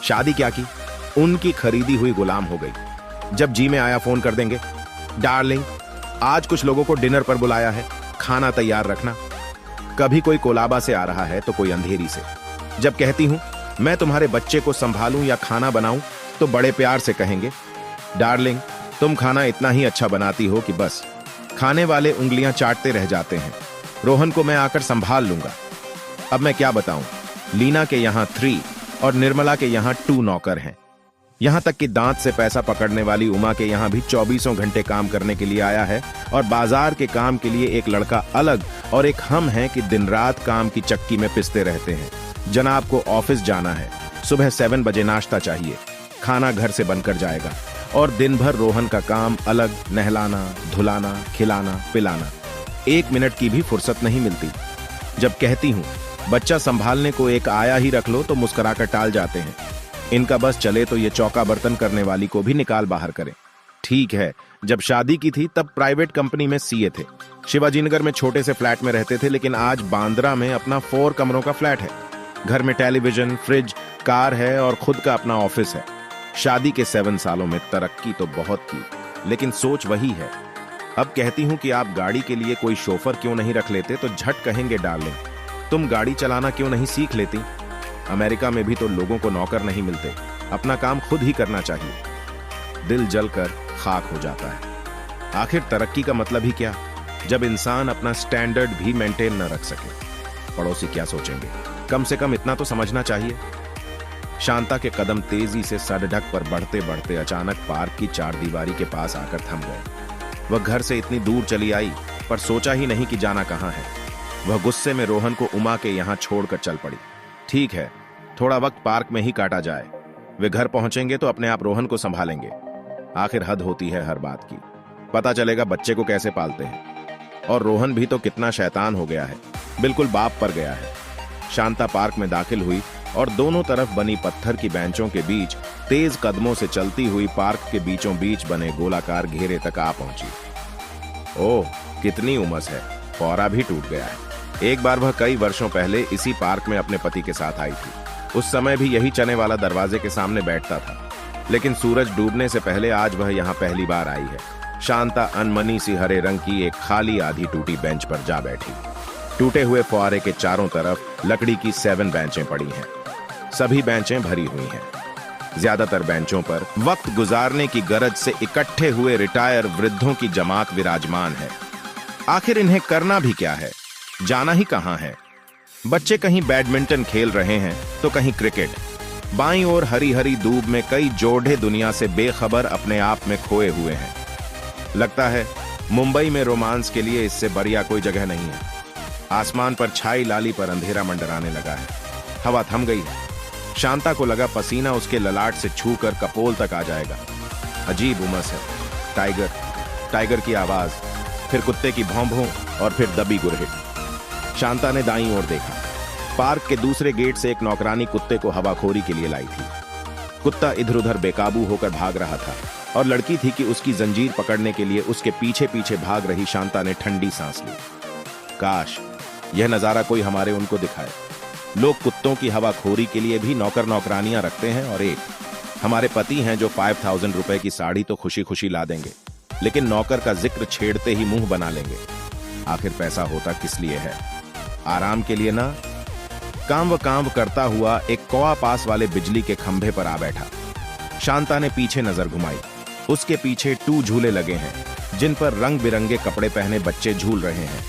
शादी क्या की, उनकी खरीदी हुई गुलाम हो गई। जब जी में आया फोन कर देंगे, डार्लिंग आज कुछ लोगों को डिनर पर बुलाया है, खाना तैयार रखना। कभी कोई कोलाबा से आ रहा है तो कोई अंधेरी से। जब कहती हूं मैं तुम्हारे बच्चे को संभालूं या खाना बनाऊं तो बड़े प्यार से कहेंगे, डार्लिंग तुम खाना इतना ही अच्छा बनाती हो कि बस खाने वाले उंगलियां चाटते रह जाते हैं। रोहन को मैं आकर संभाल लूंगा। अब मैं क्या बताऊं, लीना के यहां 3 और निर्मला के यहां 2 नौकर हैं। यहां तक कि दांत से पैसा पकड़ने वाली उमा के यहां भी 24 घंटे काम करने के लिए आया है, और बाजार के काम के लिए एक लड़का अलग और एक हम हैं कि दिन रात काम की चक्की में पिसते रहते हैं। जनाब को ऑफिस जाना है, सुबह 7 बजे नाश्ता चाहिए, खाना घर से बनकर जाएगा, और दिन भर रोहन का काम अलग, नहलाना, धुलाना, खिलाना, पिलाना। 1 मिनट की भी फुर्सत नहीं मिलती। जब कहती हूं बच्चा संभालने को एक आया ही रख लो तो मुस्कुराकर टाल जाते हैं। इनका बस चले तो ये चौका बर्तन करने वाली को भी निकाल बाहर करें। ठीक है, जब शादी की थी तब प्राइवेट कंपनी में सीए थे। शिवाजीनगर में छोटे से फ्लैट में रहते थे, लेकिन आज बांद्रा में अपना 4 कमरों का फ्लैट है। घर में टेलीविजन, फ्रिज, कार है और खुद का अपना ऑफिस है। शादी के 7 सालों में तरक्की तो बहुत की, लेकिन सोच वही है। अब कहती हूं कि आप गाड़ी के लिए कोई शोफर क्यों नहीं रख लेते तो झट कहेंगे, डार्लिंग तुम गाड़ी चलाना क्यों नहीं सीख लेती। अमेरिका में भी तो लोगों को नौकर नहीं मिलते, अपना काम खुद ही करना चाहिए। दिल जलकर खाक हो जाता है। आखिर तरक्की का मतलब ही क्या, जब इंसान अपना स्टैंडर्ड भी मेंटेन न रख सके। पड़ोसी क्या सोचेंगे, कम से कम इतना तो समझना चाहिए। शांता के कदम तेजी से सड़क पर बढ़ते बढ़ते अचानक पार्क की 4 दीवारी के पास आकर थम गए। वह घर से इतनी दूर चली आई, पर सोचा ही नहीं कि जाना कहां है। वह गुस्से में रोहन को उमा के यहां छोड़कर चल पड़ी। ठीक है, थोड़ा वक्त पार्क में ही काटा जाए, वे घर पहुंचेंगे तो अपने आप रोहन को संभालेंगे। आखिर हद होती है हर बात की। पता चलेगा बच्चे को कैसे पालते हैं। और रोहन भी तो कितना शैतान हो गया है, बिल्कुल बाप पर गया है। शांता पार्क में दाखिल हुई और दोनों तरफ बनी पत्थर की बेंचों के बीच तेज कदमों से चलती हुई पार्क के बीचों बीच बने गोलाकार घेरे तक आ पहुंची। ओह, कितनी उमस है, पौरा भी टूट गया है। एक बार वह कई वर्षों पहले इसी पार्क में अपने पति के साथ आई थी। उस समय भी यही चने वाला दरवाजे के सामने बैठता था, लेकिन सूरज डूबने से पहले आज वह यहाँ पहली बार आई है। शांता अनमनी सी हरे रंग की एक खाली आधी टूटी बेंच पर जा बैठी। टूटे हुए फुआरे के चारों तरफ लकड़ी की 7 बेंचें पड़ी हैं। सभी बेंचें भरी हुई हैं। ज्यादातर बेंचों पर वक्त गुजारने की गरज से इकट्ठे हुए रिटायर वृद्धों की जमात विराजमान है। आखिर इन्हें करना भी क्या है, जाना ही कहां है। बच्चे कहीं बैडमिंटन खेल रहे हैं तो कहीं क्रिकेट। बाईं ओर हरी हरी दूब में कई जोड़े दुनिया से बेखबर अपने आप में खोए हुए हैं। लगता है मुंबई में रोमांस के लिए इससे बढ़िया कोई जगह नहीं है। आसमान पर छाई लाली पर अंधेरा मंडराने लगा है। हवा थम गई है। शांता को लगा पसीना उसके ललाट से छूकर कपोल तक आ जाएगा। अजीब उमस है। टाइगर, टाइगर की आवाज, फिर कुत्ते की भौं भौं और फिर दबी गुरहिट। शांता ने दाईं ओर देखा। पार्क के दूसरे गेट से एक नौकरानी कुत्ते को हवाखोरी के लिए लाई थी। कुत्ता इधर उधर बेकाबू होकर भाग रहा था और लड़की थी कि उसकी जंजीर पकड़ने के लिए उसके पीछे पीछे भाग रही शांता ने ठंडी सांस ली। काश यह नजारा कोई हमारे उनको दिखाए। लोग कुत्तों की हवाखोरी के लिए भी नौकर नौकरानियां रखते हैं, और एक हमारे पति हैं जो 5000 रुपए की साड़ी तो खुशी खुशी ला देंगे, लेकिन नौकर का जिक्र छेड़ते ही मुंह बना लेंगे। आखिर पैसा होता किस लिए है? आराम के लिए ना। काम करता हुआ एक कौआ पास वाले बिजली के खंभे पर आ बैठा। शांता ने पीछे नजर घुमाई। उसके पीछे 2 झूले लगे हैं, जिन पर रंग बिरंगे कपड़े पहने बच्चे झूल रहे हैं।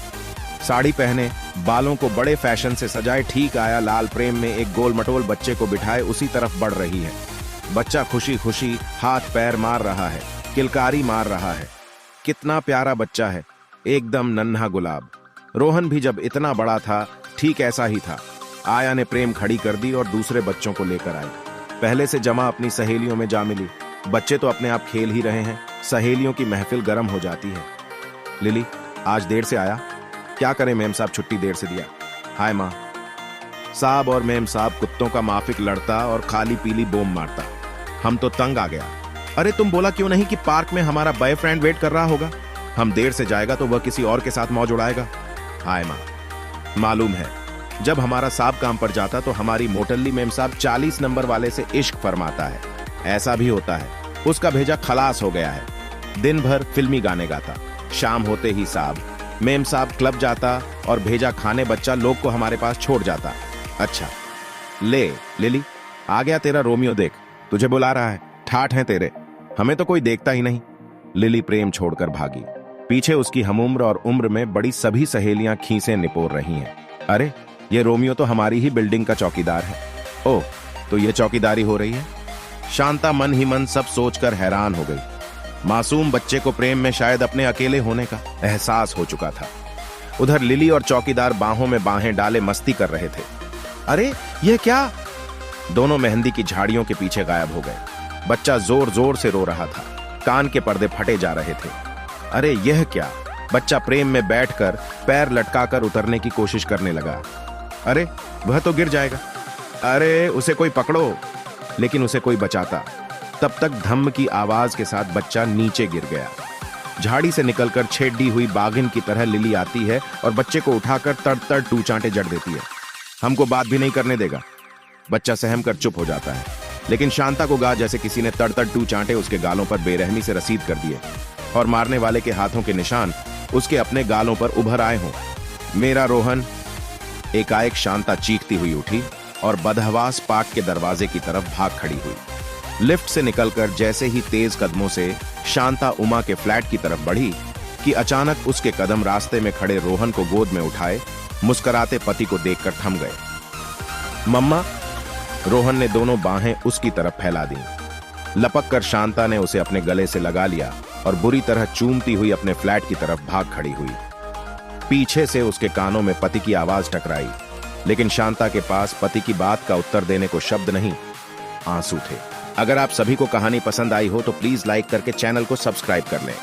साड़ी पहने, बालों को बड़े फैशन से सजाए ठीक आया लाल प्रेम में एक गोल मटोल बच्चे को बिठाए उसी तरफ बढ़ रही है। बच्चा खुशी खुशी हाथ पैर मार रहा है, किलकारी मार रहा है। कितना प्यारा बच्चा है, एकदम नन्हा गुलाब। रोहन भी जब इतना बड़ा था ठीक ऐसा ही था। आया ने प्रेम खड़ी कर दी और दूसरे बच्चों को लेकर आए। पहले से जमा अपनी सहेलियों में जा मिली। बच्चे तो अपने आप खेल ही रहे हैं, सहेलियों की महफिल गर्म हो जाती है। लिली आज देर से आया, क्या करें मेम साहब, छुट्टी देर से दिया। हाय माँ। साहब और मेम साहब कुत्तों का माफिक लड़ता और खाली पीली बोम मारता। हम तो तंग आ गया। अरे तुम बोला क्यों नहीं कि पार्क में हमारा बॉयफ्रेंड वेट कर रहा होगा, हम देर से जाएगा तो वह किसी और के साथ मौज उड़ाएगा। हाय माँ। मालूम है, जब हमारा साहब काम पर जाता तो हमारी मोटल्ली मेम साहब 40 नंबर वाले से इश्क फरमाता है। ऐसा भी होता है, उसका भेजा खलास हो गया है। दिन भर फिल्मी गाने गाता, शाम होते ही साहब मेम साहब क्लब जाता और भेजा खाने बच्चा लोग को हमारे पास छोड़ जाता। अच्छा ले लिली, आ गया तेरा रोमियो, देख तुझे बुला रहा है, ठाठ है तेरे, हमें तो कोई देखता ही नहीं। लिली प्रेम छोड़कर भागी। पीछे उसकी हमउम्र और उम्र में बड़ी सभी सहेलियां खीसें निपोर रही हैं। अरे ये रोमियो तो हमारी ही बिल्डिंग का चौकीदार है। ओह, तो ये चौकीदारी हो रही है। शांता मन ही मन सब सोचकर हैरान हो गई। मासूम बच्चे को प्रेम में शायद अपने अकेले होने का एहसास हो चुका था। उधर लिली और चौकीदार बाहों में बाहें डाले मस्ती कर रहे थे। अरे ये क्या? दोनों मेहंदी की झाड़ियों के पीछे गायब हो गए। बच्चा जोर जोर से रो रहा था, कान के पर्दे फटे जा रहे थे। अरे यह क्या? बच्चा प्रेम में बैठकर पैर लटकाकर उतरने की कोशिश करने लगा। अरे वह तो गिर जाएगा, अरे उसे कोई पकड़ो। लेकिन उसे कोई बचाता। तब तक धम्म की आवाज के साथ बच्चा नीचे गिर गया। झाड़ी से निकलकर छेड़ी हुई बाघिन की तरह लिली आती है और बच्चे को उठाकर तड़ तड़ टू चांटे जड़ देती है। हमको बात भी नहीं करने देगा। बच्चा सहम कर चुप हो जाता है, लेकिन शांता को गा जैसे किसी ने तड़ तड़ टू चांटे उसके गालों पर बेरहमी से रसीद कर दिए और मारने वाले के हाथों के निशान उसके अपने गालों पर उभर आए हों। मेरा रोहन। एकाएक शांता चीखती हुई उठी और बदहवास पार्क के दरवाजे की तरफ भाग खड़ी हुई। लिफ्ट से निकलकर जैसे ही तेज कदमों से शांता उमा के फ्लैट की तरफ बढ़ी कि अचानक उसके कदम रास्ते में खड़े रोहन को गोद में उठाए मुस्कुराते पति को देखकर थम गए। मम्मा। रोहन ने दोनों बाहें उसकी तरफ फैला दी। लपक कर शांता ने उसे अपने गले से लगा लिया और बुरी तरह चूमती हुई अपने फ्लैट की तरफ भाग खड़ी हुई। पीछे से उसके कानों में पति की आवाज टकराई, लेकिन शांता के पास पति की बात का उत्तर देने को शब्द नहीं, आंसू थे। अगर आप सभी को कहानी पसंद आई हो तो प्लीज लाइक करके चैनल को सब्सक्राइब कर लें।